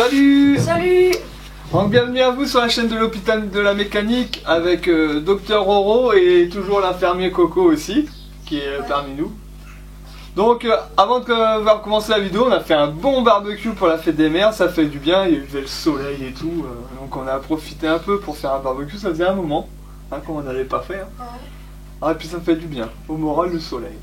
Salut! Salut! Donc bienvenue à vous sur la chaîne de l'hôpital de la mécanique avec Docteur Roro et toujours l'infirmier Coco aussi, qui est parmi nous. Donc avant de commencer la vidéo, on a fait un bon barbecue pour la fête des mères, ça fait du bien, il y a eu le soleil et tout, donc on a profité un peu pour faire un barbecue, ça faisait un moment, hein, qu'on n'avait pas fait. Hein. Ah, et puis ça fait du bien, au moral le soleil.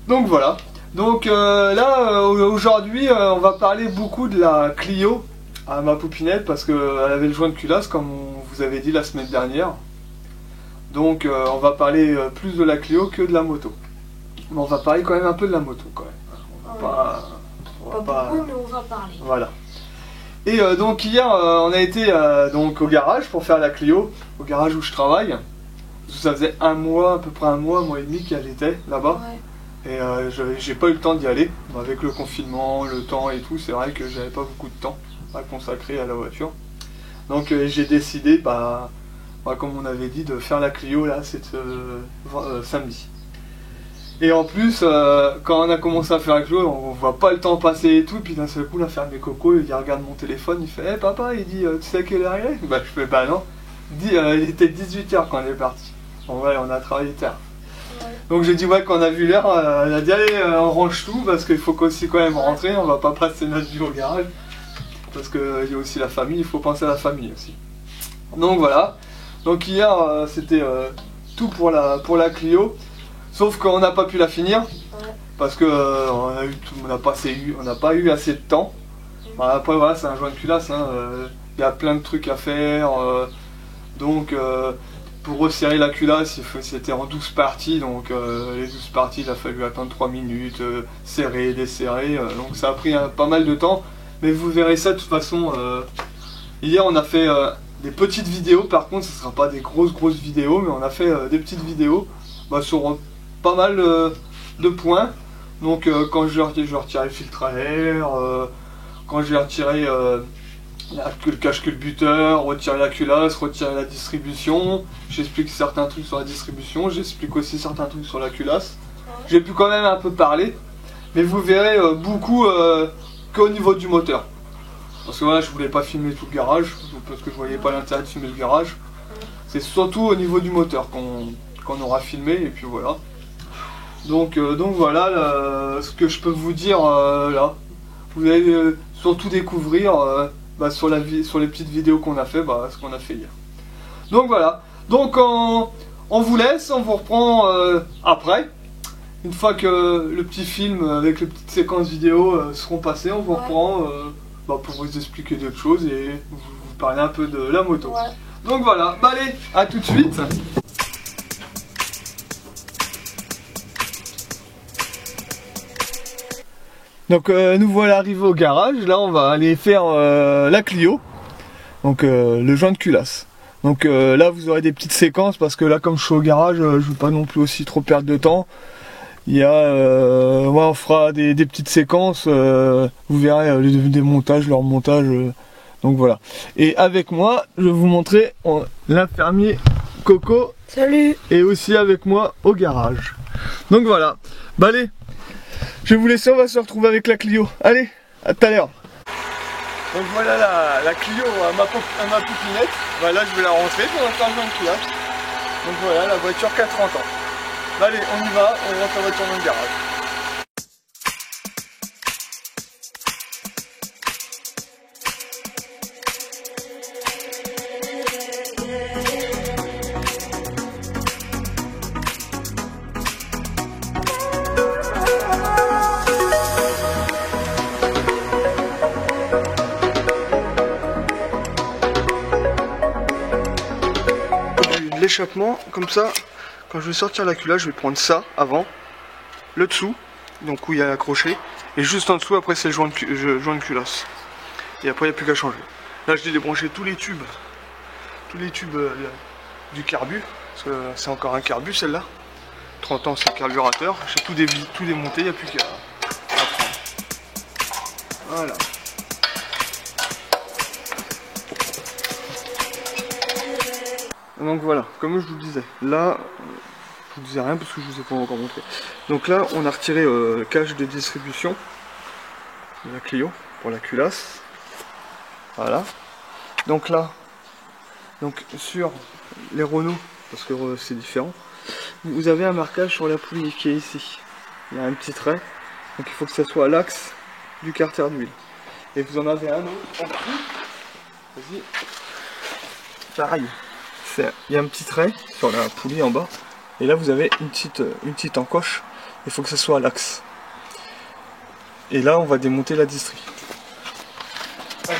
Donc voilà, donc aujourd'hui on va parler beaucoup de la Clio à ma poupinette parce qu'elle avait le joint de culasse comme on vous avait dit la semaine dernière. Donc on va parler plus de la Clio que de la moto. Mais on va parler quand même un peu de la moto quand même. On va pas beaucoup, mais on va parler. Voilà. Et donc hier on a été donc au garage pour faire la Clio, au garage où je travaille. Ça faisait un mois, à peu près un mois et demi qu'elle était là-bas. Ouais. Et j'ai pas eu le temps d'y aller. Avec le confinement, le temps et tout, c'est vrai que j'avais pas beaucoup de temps à consacrer à la voiture. Donc j'ai décidé, comme on avait dit, de faire la Clio là, samedi. Et en plus, quand on a commencé à faire la Clio, on voit pas le temps passer et tout. Puis d'un seul coup, l'infirmier Coco, il regarde mon téléphone, il fait hey, papa, il dit tu sais à quelle heure il est? Bah je fais bah non. Il était 18h quand on est parti. Bon, ouais, on a travaillé tard. Ouais. Donc j'ai dit ouais, quand on a vu l'heure, elle a dit allez, on range tout parce qu'il faut aussi quand même rentrer, on va pas passer notre vie au garage. Parce qu'il y a aussi la famille, il faut penser à la famille aussi. Donc voilà. Donc hier c'était tout pour la Clio. Sauf qu'on n'a pas pu la finir. Ouais. Parce que on n'a pas eu assez de temps. Après voilà, c'est un joint de culasse. Il y a plein de trucs à faire. Donc pour resserrer la culasse, c'était en 12 parties. Donc les 12 parties, il a fallu attendre 3 minutes, serrer, desserrer. Donc ça a pris pas mal de temps. Mais vous verrez ça de toute façon. Hier on a fait des petites vidéos, par contre ce ne sera pas des grosses vidéos, mais on a fait des petites vidéos sur pas mal de points. Donc quand je retirais le filtre à air, quand j'ai retiré le cache-culbuteur, retirer la culasse, retirer la distribution, j'explique certains trucs sur la distribution, j'explique aussi certains trucs sur la culasse. J'ai pu quand même un peu parler, mais vous verrez beaucoup qu'au niveau du moteur. Parce que voilà, je voulais pas filmer tout le garage, parce que je voyais pas l'intérêt de filmer le garage. C'est surtout au niveau du moteur qu'on aura filmé, et puis voilà. Donc voilà ce que je peux vous dire là. Vous allez surtout découvrir sur les petites vidéos qu'on a fait, ce qu'on a fait hier. Donc voilà. Donc on vous laisse, on vous reprend après. Une fois que le petit film avec les petites séquences vidéo seront passées, on vous reprend pour vous expliquer d'autres choses et vous parler un peu de la moto. Ouais. Donc voilà, allez, à tout de suite. Donc nous voilà arrivés au garage, là on va aller faire la Clio, donc le joint de culasse. Donc là vous aurez des petites séquences parce que là comme je suis au garage, je ne veux pas non plus aussi trop perdre de temps. Il y a, on fera des petites séquences, vous verrez des montages, leur montage, donc voilà. Et avec moi, je vais vous montrer l'infirmier Coco. Salut. Et aussi avec moi au garage. Donc voilà, allez, je vais vous laisser, on va se retrouver avec la Clio. Allez, à tout à l'heure. Donc voilà la Clio à ma poupinette. Là je vais la rentrer pour la faire le joint de culasse. Donc voilà, la voiture qui a 30 ans. Allez, on y va, on rentre la voiture dans le garage. L'échappement, comme ça. Quand je vais sortir la culasse, je vais prendre ça avant, le dessous, donc où il y a l'accroché, et juste en dessous, après c'est le joint de culasse. Et après il n'y a plus qu'à changer. Là je vais débrancher tous les tubes du carbu, parce que c'est encore un carbu celle-là. 30 ans c'est le carburateur, j'ai tout démonté, il n'y a plus qu'à prendre. Voilà. Donc voilà, comme je vous le disais, là, je vous disais rien parce que je vous ai pas encore montré. Donc là, on a retiré le cache de distribution de la Clio pour la culasse. Voilà. Donc là, donc sur les Renault, parce que c'est différent, vous avez un marquage sur la poulie qui est ici. Il y a un petit trait, donc il faut que ça soit à l'axe du carter d'huile. Et vous en avez un autre en dessous. Vas-y. Pareil. Il y a un petit trait sur la poulie en bas. Et là vous avez une petite encoche. Il faut que ça soit à l'axe. Et là on va démonter la distrie. Ouais.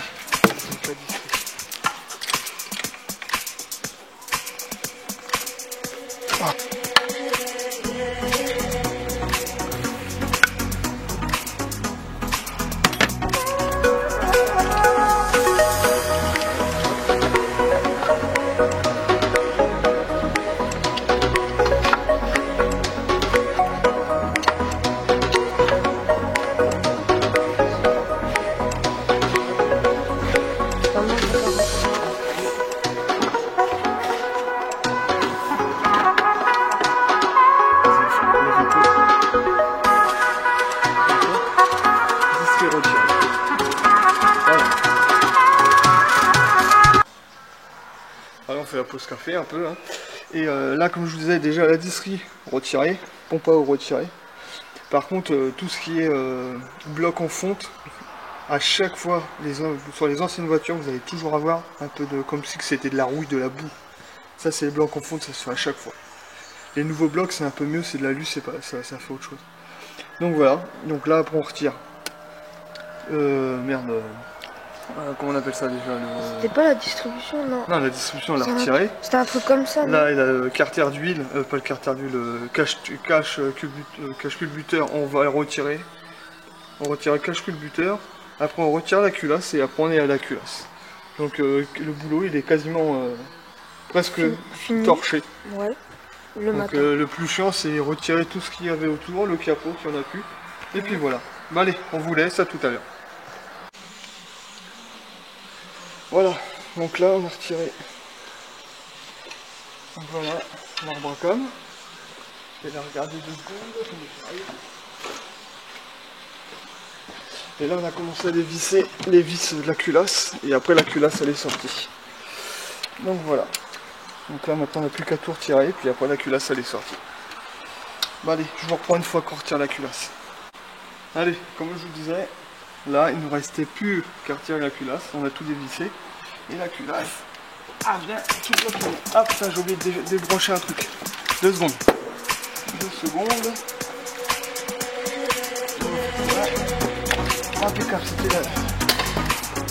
Alors on fait la pause café un peu hein. Et là comme je vous disais déjà la distrie retirée, pompe à eau retirée. Par contre tout ce qui est bloc en fonte, à chaque fois sur les anciennes voitures vous allez toujours avoir un peu de comme si c'était de la rouille, de la boue. Ça c'est les blocs en fonte, ça se fait à chaque fois. Les nouveaux blocs c'est un peu mieux, c'est de l'alu, c'est pas ça fait autre chose. Donc voilà, donc là après on retire. Comment on appelle ça déjà C'était pas la distribution, non? Non, la distribution on l'a retirée. C'était un truc comme ça. Là, il a le carter d'huile, pas le carter d'huile, le cache culbuteur, on va le retirer. On retire le cache culbuteur, après on retire la culasse et après on est à la culasse. Donc le boulot il est quasiment presque fini. Torché. Ouais, le Donc matin. le plus chiant c'est retirer tout ce qu'il y avait autour, le capot qu'il n'y en a plus. Et puis voilà. Bah, allez, on vous laisse, à tout à l'heure. Voilà, donc là on a retiré. Donc voilà, l'arbre à com. Je vais la regarder 2 secondes. Et là on a commencé à dévisser les vis de la culasse. Et après la culasse elle est sortie. Donc voilà. Donc là maintenant on n'a plus qu'à tout retirer. Puis après la culasse elle est sortie. Bah allez, je vous reprends une fois qu'on retire la culasse. Allez, comme je vous disais, là il ne nous restait plus qu'à retirer la culasse. On a tout dévissé. Et la culasse. Ah bien, tout va tourner. Ah putain, j'ai oublié de débrancher un truc. 2 secondes. 2 secondes. Voilà. Impeccable, c'était là.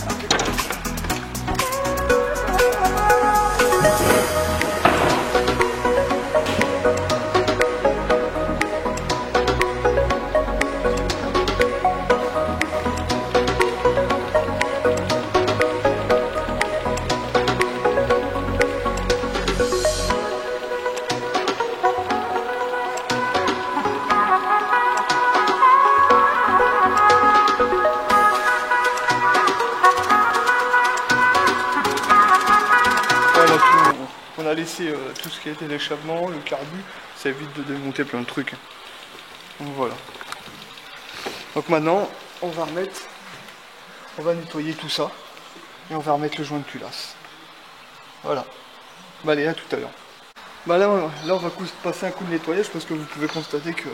Impeccable. On a laissé tout ce qui était l'échappement, le carbu, ça évite de démonter plein de trucs. Donc voilà. Donc maintenant, on va nettoyer tout ça et on va remettre le joint de culasse. Voilà. Bah allez, à tout à l'heure. Bah là on va passer un coup de nettoyage parce que vous pouvez constater que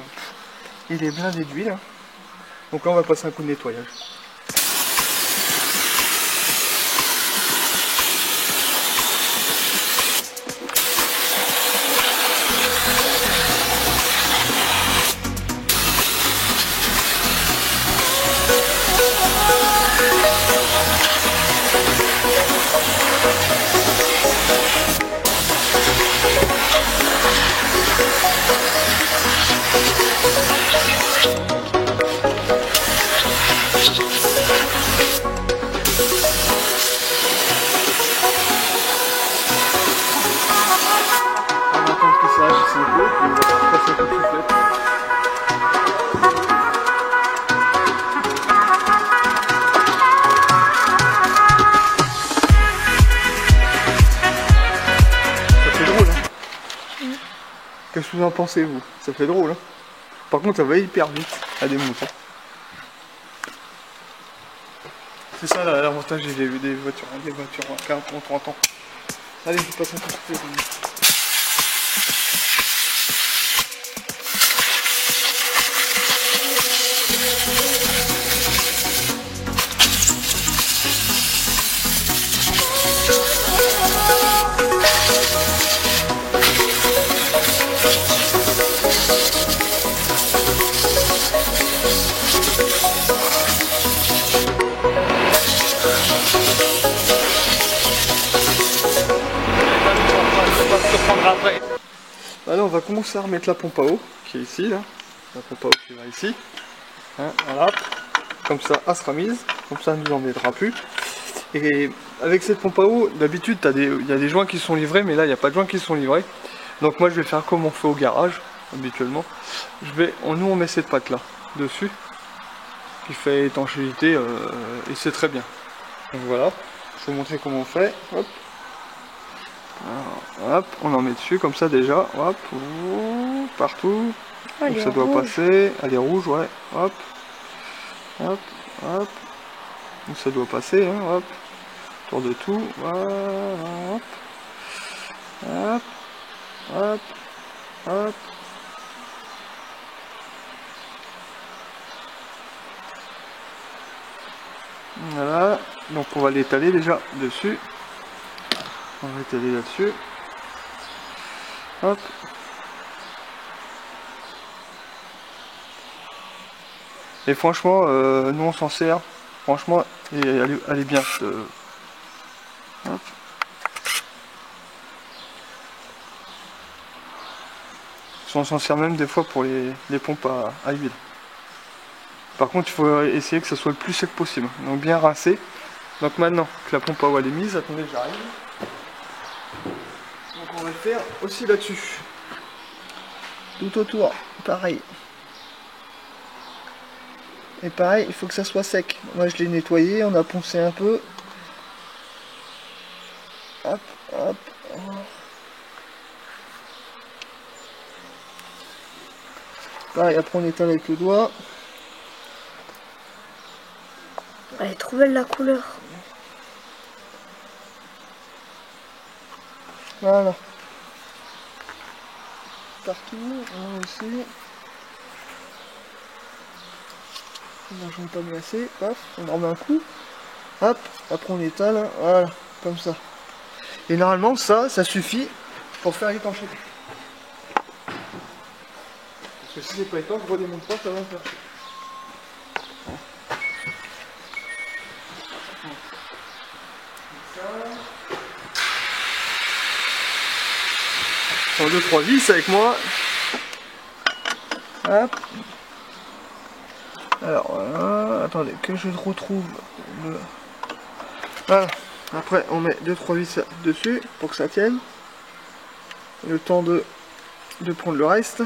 il est blindé d'huile. Hein. Donc là on va passer un coup de nettoyage. Qu'est-ce que vous en pensez, vous? Ça fait drôle, hein? Par contre, ça va hyper vite à démonter. C'est ça l'avantage des voitures, hein, des voitures à 40 ans, 30 ans. Allez, je passe un peu de temps. Alors on va commencer à remettre la pompe à eau qui est ici là. La pompe à eau qui va ici. Hein, voilà. Comme ça elle sera mise. Comme ça elle ne nous embêtera plus. Et avec cette pompe à eau, d'habitude il y a des joints qui sont livrés, mais là il n'y a pas de joints qui sont livrés. Donc moi je vais faire comme on fait au garage habituellement. Nous on met cette patte là dessus qui fait étanchéité et c'est très bien. Donc voilà, je vais vous montrer comment on fait. Hop. Alors, hop, on en met dessus comme ça déjà, hop, partout, donc ça doit passer, elle est rouge, ouais, hop, hop, hop, donc ça doit passer, hein, hop, autour de tout, voilà, hop, hop, hop, hop. Voilà, donc on va l'étaler déjà dessus. On va étaler là-dessus. Hop. Et franchement, nous on s'en sert. Franchement, et elle est bien. Hop. On s'en sert même des fois pour les pompes à huile. Par contre, il faut essayer que ce soit le plus sec possible. Donc bien rincé. Donc maintenant que la pompe à eau elle est mise, attendez, j'arrive. Donc on va le faire aussi là-dessus. Tout autour, pareil. Et pareil, il faut que ça soit sec. Moi je l'ai nettoyé, on a poncé un peu. Hop, hop, hop. Pareil, après on étale avec le doigt. Elle est trop belle la couleur. Voilà. Partout, là aussi. Là, j'en ai pas mis assez. Hop, on en remet un coup. Hop, après on étale. Voilà, comme ça. Et normalement, ça suffit pour faire étancher. Parce que si c'est pas étanche, je redémonte pas, ça va faire. En 2-3 vis avec moi. Hop. Alors voilà, attendez que je retrouve le... Voilà. Après on met 2-3 vis dessus pour que ça tienne. Le temps de prendre le reste.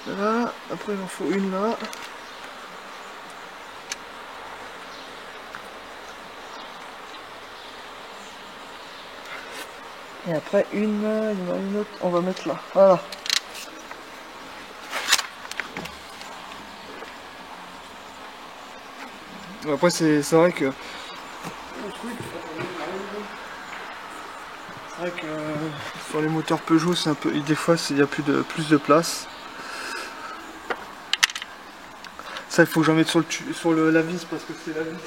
Voilà. Après il en faut une là. Et après il y en a une autre, on va mettre là. Voilà. Après c'est vrai que sur les moteurs Peugeot c'est un peu. Des fois il y a plus de place. Ça il faut que j'en mette sur la vis parce que c'est la vis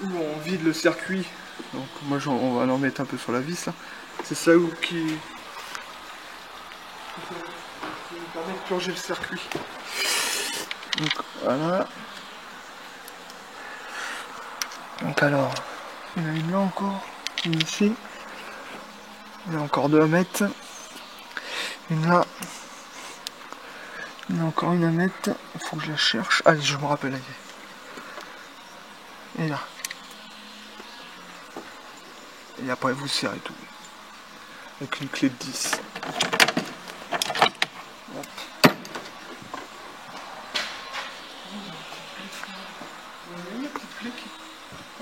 où on vide le circuit. Donc moi on va en mettre un peu sur la vis là. C'est ça qui nous permet de purger le circuit. Donc voilà. Donc alors, il y en a une là encore, une ici. Il y en a encore deux à mettre. Une là. Il y en a encore une à mettre. Il faut que je la cherche. Allez, je me rappelle. Et là. Et après vous serrez tout. Avec une clé de 10. Hop.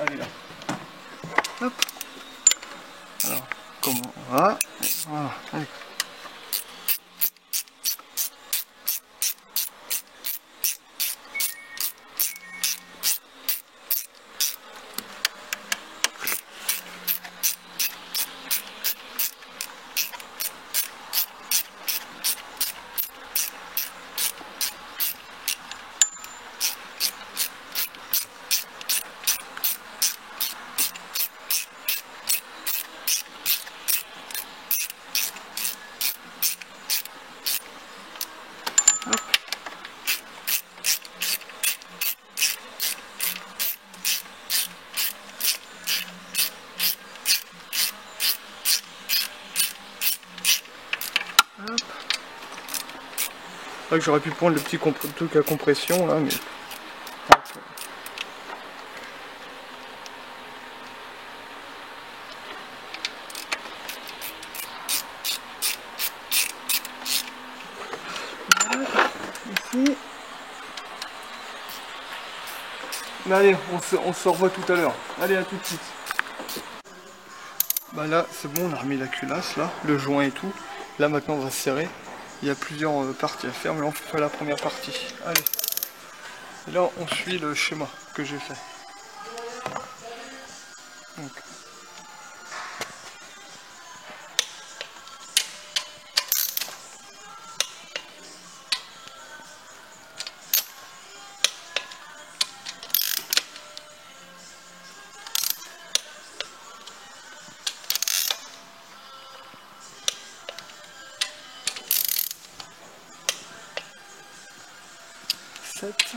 Allez là. Hop. Alors, comment on va. Voilà. Allez. Hop. Là, j'aurais pu prendre le petit truc à compression là, mais... Hop. Ici. Mais allez, on se revoit tout à l'heure. Allez, à tout de suite. Bah là, c'est bon, on a remis la culasse, là, le joint et tout. Là, maintenant, on va serrer. Il y a plusieurs parties à faire, mais on fait la première partie. Allez. Et là, on suit le schéma que j'ai fait. Donc. Sept.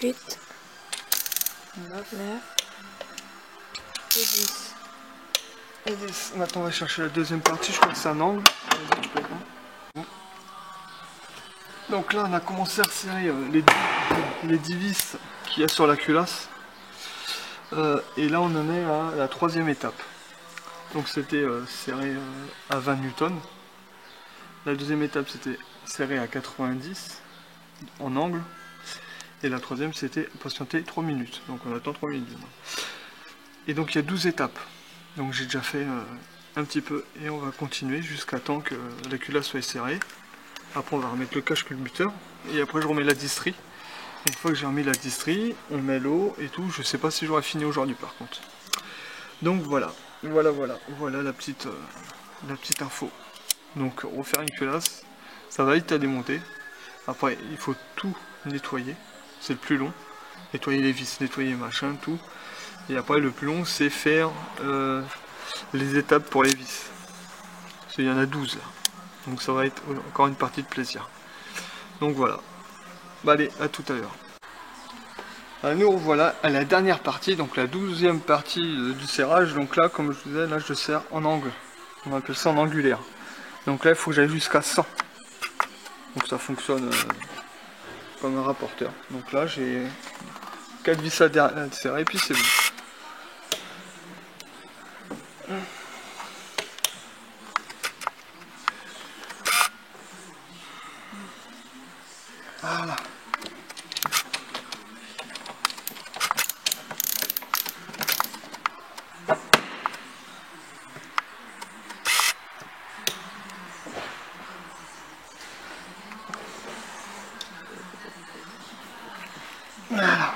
8, 9 et 10. Et 10. Maintenant on va chercher la deuxième partie, je crois que c'est un angle. Donc là on a commencé à resserrer les 10 vis qu'il y a sur la culasse. Et là on en est à la troisième étape. Donc c'était serré à 20 newtons. La deuxième étape c'était serré à 90 en angle. Et la troisième c'était patienter 3 minutes. Donc on attend 3 minutes. Et donc il y a 12 étapes. Donc j'ai déjà fait un petit peu et on va continuer jusqu'à temps que la culasse soit serrée. Après on va remettre le cache-culbuteur et après je remets la distrie. Une fois que j'ai remis la distrie, on met l'eau et tout. Je sais pas si j'aurai fini aujourd'hui par contre. Donc voilà la petite info. Donc refaire une culasse, ça va vite à démonter. Après il faut tout nettoyer, c'est le plus long. Nettoyer les vis, nettoyer machin, tout. Et après le plus long c'est faire les étapes pour les vis. Parce qu'il y en a 12 là. Donc ça va être encore une partie de plaisir. Donc voilà. Bah allez, à tout à l'heure. Nous revoilà à la dernière partie, donc la 12e partie du serrage. Donc là, comme je vous disais, là je serre en angle. On appelle ça en angulaire. Donc là il faut que j'aille jusqu'à 100. Donc ça fonctionne comme un rapporteur. Donc là j'ai 4 vis à serrer et puis c'est bon. Voilà. Voilà.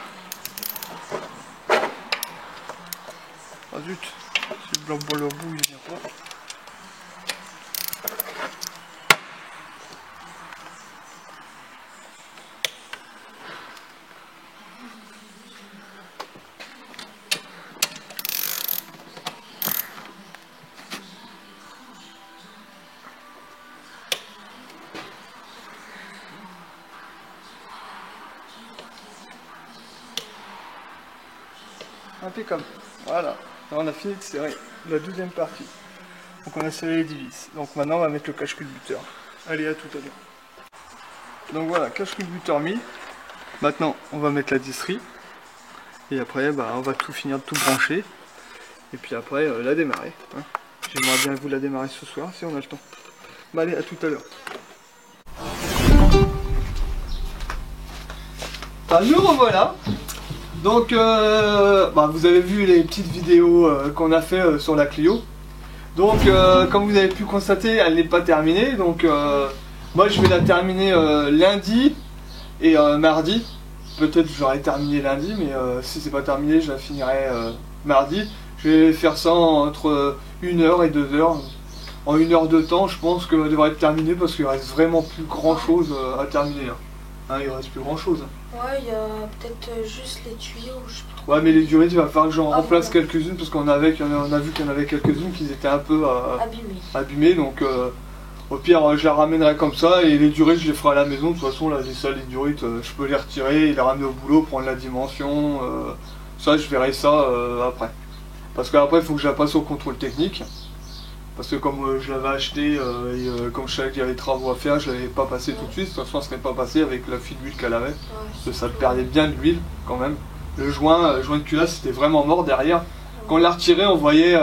Ah zut, si le blanc boit le bout, il vient pas. Impeccable. Voilà. Là, on a fini de serrer la deuxième partie. Donc on a serré les 10 vis. Donc maintenant on va mettre le cache-culbuteur. Allez, à tout à l'heure. Donc voilà, cache-culbuteur mis. Maintenant on va mettre la distrie. Et après bah, on va tout finir de tout brancher. Et puis après la démarrer. Hein. J'aimerais bien vous la démarrer ce soir si on a le temps. Bah allez, à tout à l'heure. Bah nous revoilà. Donc bah, vous avez vu les petites vidéos qu'on a fait sur la Clio. Donc comme vous avez pu constater, elle n'est pas terminée. Donc moi je vais la terminer lundi et mardi. Peut-être que j'aurai terminé lundi, mais si c'est pas terminé, je la finirai mardi. Je vais faire ça entre 1 heure et 2 heures. En 1 heure de temps, je pense que ça devrait être terminé parce qu'il reste vraiment plus grand chose à terminer. Hein, il reste plus grand chose. Ouais, il y a peut-être juste les tuyaux. Je sais pas trop. Ouais, mais les durées, il va falloir que j'en remplace quelques-unes parce qu'on a vu qu'il y en avait quelques-unes qui étaient un peu abîmées. Donc au pire, je la ramènerai comme ça et les durées, je les ferai à la maison. De toute façon, là, les durées, je peux les retirer et les ramener au boulot, prendre la dimension. Ça, je verrai ça après. Parce qu'après il faut que je la passe au contrôle technique. Parce que comme je l'avais acheté comme je savais qu'il y avait des travaux à faire, je ne l'avais pas passé tout de suite. De toute façon, elle ne serait pas passée avec la fuite d'huile qu'elle avait. Parce que ça perdait bien de l'huile quand même. Le joint de culasse c'était vraiment mort derrière. Quand on l'a retiré, on voyait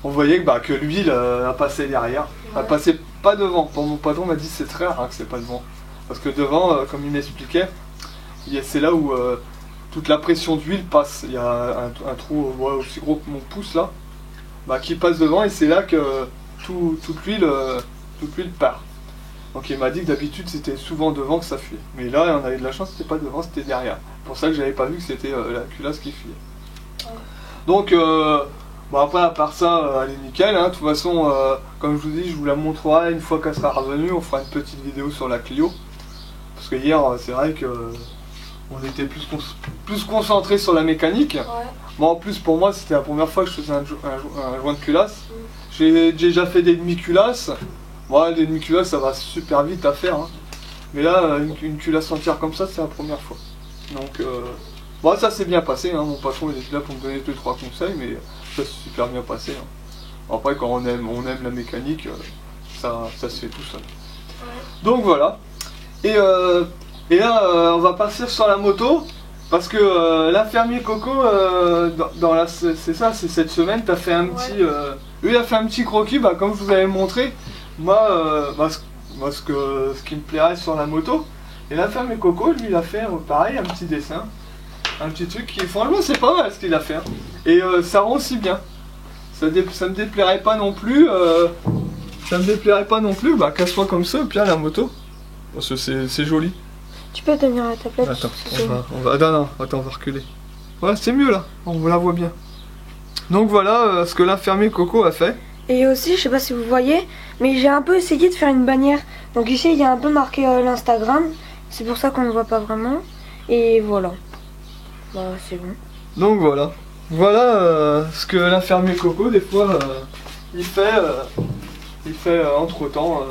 que l'huile a passé derrière. Elle passait pas devant. Bon, mon patron m'a dit c'est très rare que c'est pas devant. Parce que devant, comme il m'expliquait, c'est là où toute la pression d'huile passe. Il y a un trou aussi gros que mon pouce là. Qui passe devant et c'est là que toute l'huile part. Donc il m'a dit que d'habitude c'était souvent devant que ça fuyait. Mais là on avait de la chance, c'était pas devant, c'était derrière. C'est pour ça que j'avais pas vu que c'était la culasse qui fuyait. Donc après à part ça, elle est nickel. Hein. De toute façon, comme je vous dis, je vous la montrerai une fois qu'elle sera revenue. On fera une petite vidéo sur la Clio. Parce que hier c'est vrai que on était plus concentré sur la mécanique. Ouais. Moi en plus pour moi c'était la première fois que je faisais un joint de culasse. J'ai déjà fait des demi-culasses. Moi les demi-culasses ça va super vite à faire. Hein. Mais là une culasse entière comme ça c'est la première fois. Donc ça s'est bien passé. Hein. Mon patron il était là pour me donner 2-3 conseils mais ça s'est super bien passé. Hein. Après quand on aime la mécanique ça se fait tout seul. Ouais. Donc voilà. Et là, on va partir sur la moto, parce que l'infirmier Coco, c'est cette semaine, t'as fait un petit... lui, il a fait un petit croquis, comme je vous avais montré, moi, ce qui me plairait sur la moto. Et l'infirmier Coco, lui, il a fait, pareil, un petit dessin, un petit truc qui, franchement, c'est pas mal ce qu'il a fait. Hein. Et ça rend aussi bien. Ça me déplairait pas non plus, qu'elle soit comme ça, et puis la moto. Parce que c'est joli. Tu peux tenir la tablette. Attends, on va reculer. Voilà, c'est mieux là, on la voit bien. Donc voilà ce que l'infirmier Coco a fait. Et aussi, je sais pas si vous voyez, mais j'ai un peu essayé de faire une bannière. Donc ici, il y a un peu marqué l'Instagram. C'est pour ça qu'on ne voit pas vraiment. Et voilà. C'est bon. Donc voilà. Voilà ce que l'infirmier Coco, des fois, il fait entre-temps.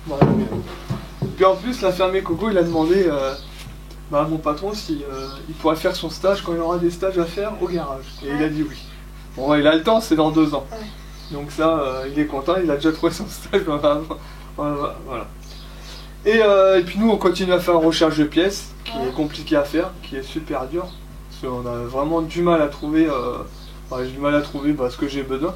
Voilà. Puis en plus, l'infirmier Coco, il a demandé à mon patron si il pourrait faire son stage quand il aura des stages à faire au garage. Et il a dit oui. Bon, il a le temps, c'est dans 2 ans. Ouais. Donc ça, il est content, il a déjà trouvé son stage. Voilà. Et puis nous, on continue à faire une recherche de pièces, qui est compliquée à faire, qui est super dur. Parce qu'on a vraiment du mal à trouver, j'ai du mal à trouver ce que j'ai besoin.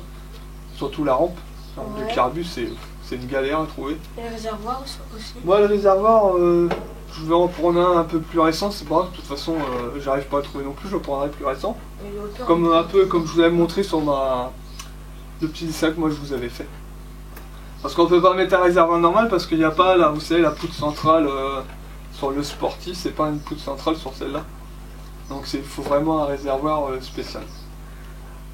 Surtout la rampe. Le carbu, c'est une galère à trouver. Et le réservoir aussi. Moi, le réservoir, je vais en prendre un peu plus récent, c'est pas grave. De toute façon, j'arrive pas à trouver non plus, je prendrai plus récent. Un peu comme je vous avais montré sur le petit dessin que moi je vous avais fait. Parce qu'on peut pas mettre un réservoir normal parce qu'il n'y a pas, là, vous savez, la poutre centrale sur le Sporty, c'est pas une poutre centrale sur celle-là. Donc il faut vraiment un réservoir spécial.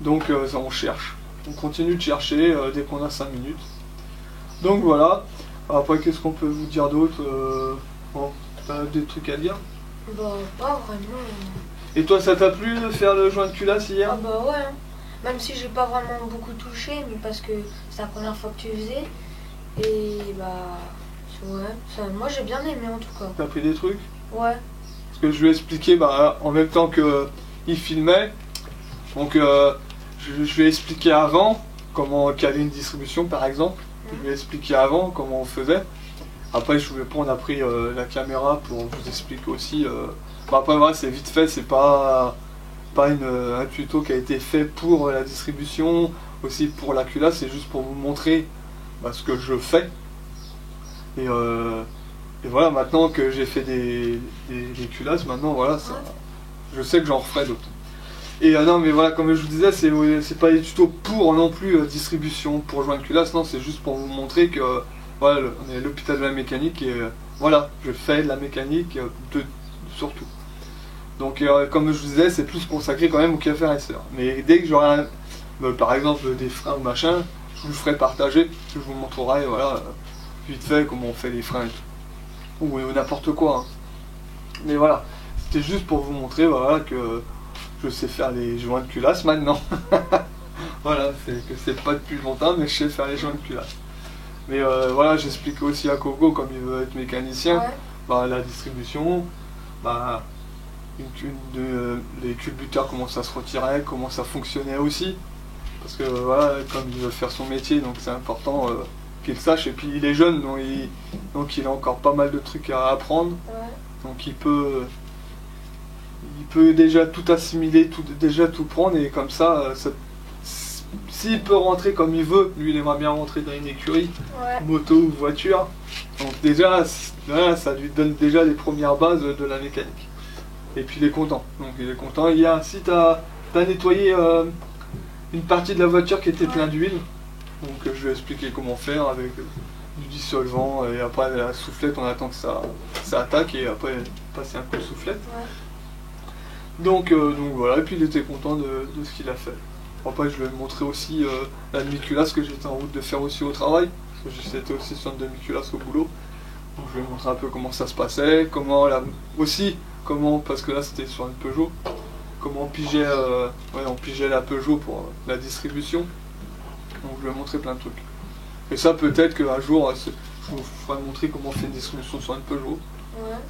Donc on cherche. On continue de chercher dès qu'on a 5 minutes. Donc voilà. Après, qu'est-ce qu'on peut vous dire d'autre t'as des trucs à dire? Pas vraiment. Et toi, ça t'a plu de faire le joint de culasse hier? Ah ouais. Hein. Même si j'ai pas vraiment beaucoup touché, mais parce que c'est la première fois que tu faisais. Et moi j'ai bien aimé en tout cas. T'as pris des trucs? Ouais. Parce que je lui ai expliqué en même temps qu'il filmait. Donc je lui ai expliqué avant comment caler une distribution par exemple. Je lui ai expliqué avant comment on faisait. Après on a pris la caméra pour vous expliquer aussi. Après voilà, c'est vite fait, c'est pas un tuto qui a été fait pour la distribution, aussi pour la culasse, c'est juste pour vous montrer ce que je fais. Et voilà, maintenant que j'ai fait des culasses, maintenant voilà, je sais que j'en referai d'autres. Et non mais voilà, comme je vous disais, c'est pas des tutos pour non plus distribution, pour joindre culasse, non, c'est juste pour vous montrer que voilà, on est à l'hôpital de la mécanique et voilà, je fais de la mécanique surtout. Donc comme je vous disais, c'est plus consacré quand même aux KFRSR. Mais dès que j'aurai par exemple des freins ou machin, je vous le ferai partager, je vous montrerai voilà, vite fait comment on fait les freins et tout. Ou n'importe quoi. Hein. Mais voilà, c'était juste pour vous montrer voilà, que je sais faire les joints de culasse maintenant. Voilà, c'est que c'est pas depuis longtemps, mais je sais faire les joints de culasse. Mais voilà, j'explique aussi à Coco, comme il veut être mécanicien, la distribution, les culbuteurs, comment ça se retirait, comment ça fonctionnait aussi. Parce que voilà, comme il veut faire son métier, donc c'est important qu'il sache. Et puis il est jeune, donc il a encore pas mal de trucs à apprendre. Donc il peut déjà tout assimiler, déjà tout prendre, et comme ça, s'il peut rentrer comme il veut, lui il aimerait bien rentrer dans une écurie, moto ou voiture. Donc déjà, voilà, ça lui donne déjà les premières bases de la mécanique. Et puis il est content. Donc il est content. Si tu as nettoyé une partie de la voiture qui était pleine d'huile, donc je vais expliquer comment faire avec du dissolvant, et après la soufflette, on attend que ça attaque, et après passer un coup de soufflette. Donc voilà, et puis il était content de ce qu'il a fait. Après je lui ai montré aussi la demi-culasse que j'étais en route de faire aussi au travail, parce que j'étais aussi sur une demi-culasse au boulot. Donc je lui ai montré un peu comment ça se passait, comment parce que là c'était sur une Peugeot, comment on pigeait la Peugeot pour la distribution. Donc je lui ai montré plein de trucs. Et ça, peut-être qu'un jour je vous ferai montrer comment on fait une distribution sur une Peugeot.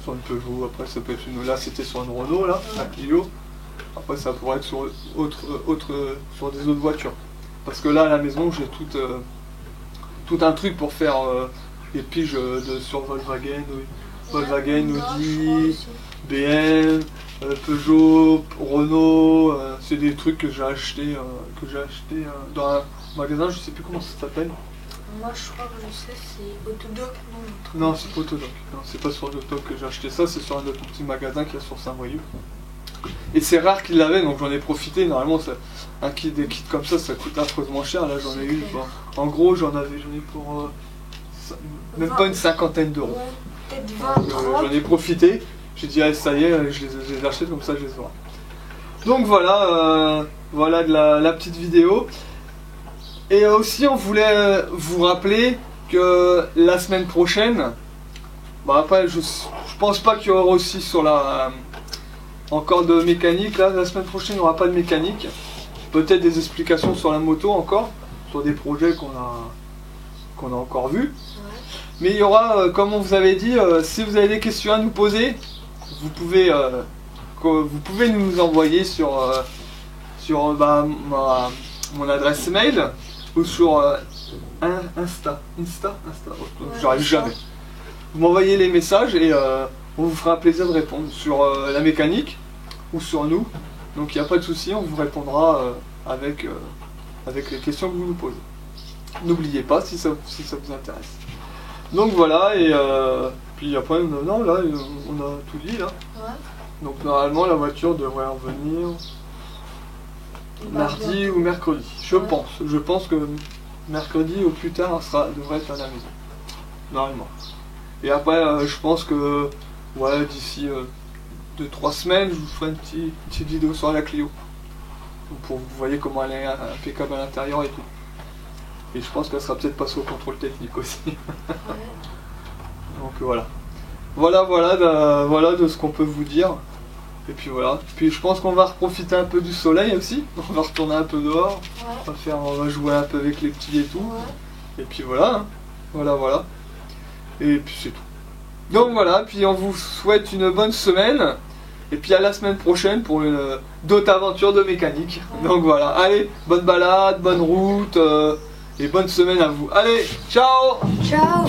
Sur une Peugeot, après ça peut être là c'était sur une Renault, là, un Clio. Après ça pourrait être sur sur des autres voitures. Parce que là à la maison j'ai tout un truc pour faire les piges sur Volkswagen, Audi, BM, Peugeot, Renault. C'est des trucs que j'ai acheté dans un magasin, je sais plus comment ça s'appelle. Moi je crois que je sais, c'est Autodoc, non? Non, c'est pas Autodoc. Non, c'est pas sur Autodoc que j'ai acheté ça, c'est sur un autre petit magasin qui est sur Saint-Brieuc. Et c'est rare qu'il l'avait, donc j'en ai profité. Normalement, des kits comme ça coûte affreusement cher. Là, j'en ai eu. En gros, j'en ai pour même pas une cinquantaine d'euros. Peut-être 20, 30. J'en ai profité. J'ai dit, ah, ça y est, je les ai achetés, comme ça, je les aurai. Donc voilà, voilà de la petite vidéo. Et aussi, on voulait vous rappeler que la semaine prochaine, après, je pense pas qu'il y aura aussi encore de mécanique. Là, la semaine prochaine, il n'y aura pas de mécanique. Peut-être des explications sur la moto encore, sur des projets qu'on a encore vus. Mais il y aura, comme on vous avait dit, si vous avez des questions à nous poser, vous pouvez nous envoyer sur mon adresse mail, ou sur Insta, j'arrive jamais. Vous m'envoyez les messages et on vous fera un plaisir de répondre sur la mécanique ou sur nous. Donc il n'y a pas de souci, on vous répondra avec les questions que vous nous posez. N'oubliez pas si ça vous intéresse. Donc voilà, et puis après, non, là, on a tout dit là. Donc normalement la voiture devrait revenir mardi ou mercredi, je pense. Je pense que mercredi au plus tard devrait être à la maison, normalement. Et après, je pense que d'ici 2-3 semaines, je vous ferai une petite vidéo sur la Clio. Pour que vous voyez comment elle est impeccable à l'intérieur et tout. Et je pense qu'elle sera peut-être passée au contrôle technique aussi. Donc voilà. Voilà de ce qu'on peut vous dire. Et puis voilà. Puis je pense qu'on va profiter un peu du soleil aussi. On va retourner un peu dehors. On va jouer un peu avec les petits et tout. Et puis voilà. Hein. Voilà. Et puis c'est tout. Donc voilà. Puis on vous souhaite une bonne semaine. Et puis à la semaine prochaine pour d'autres aventures de mécanique. Donc voilà. Allez, bonne balade, bonne route. Et bonne semaine à vous. Allez, ciao! Ciao!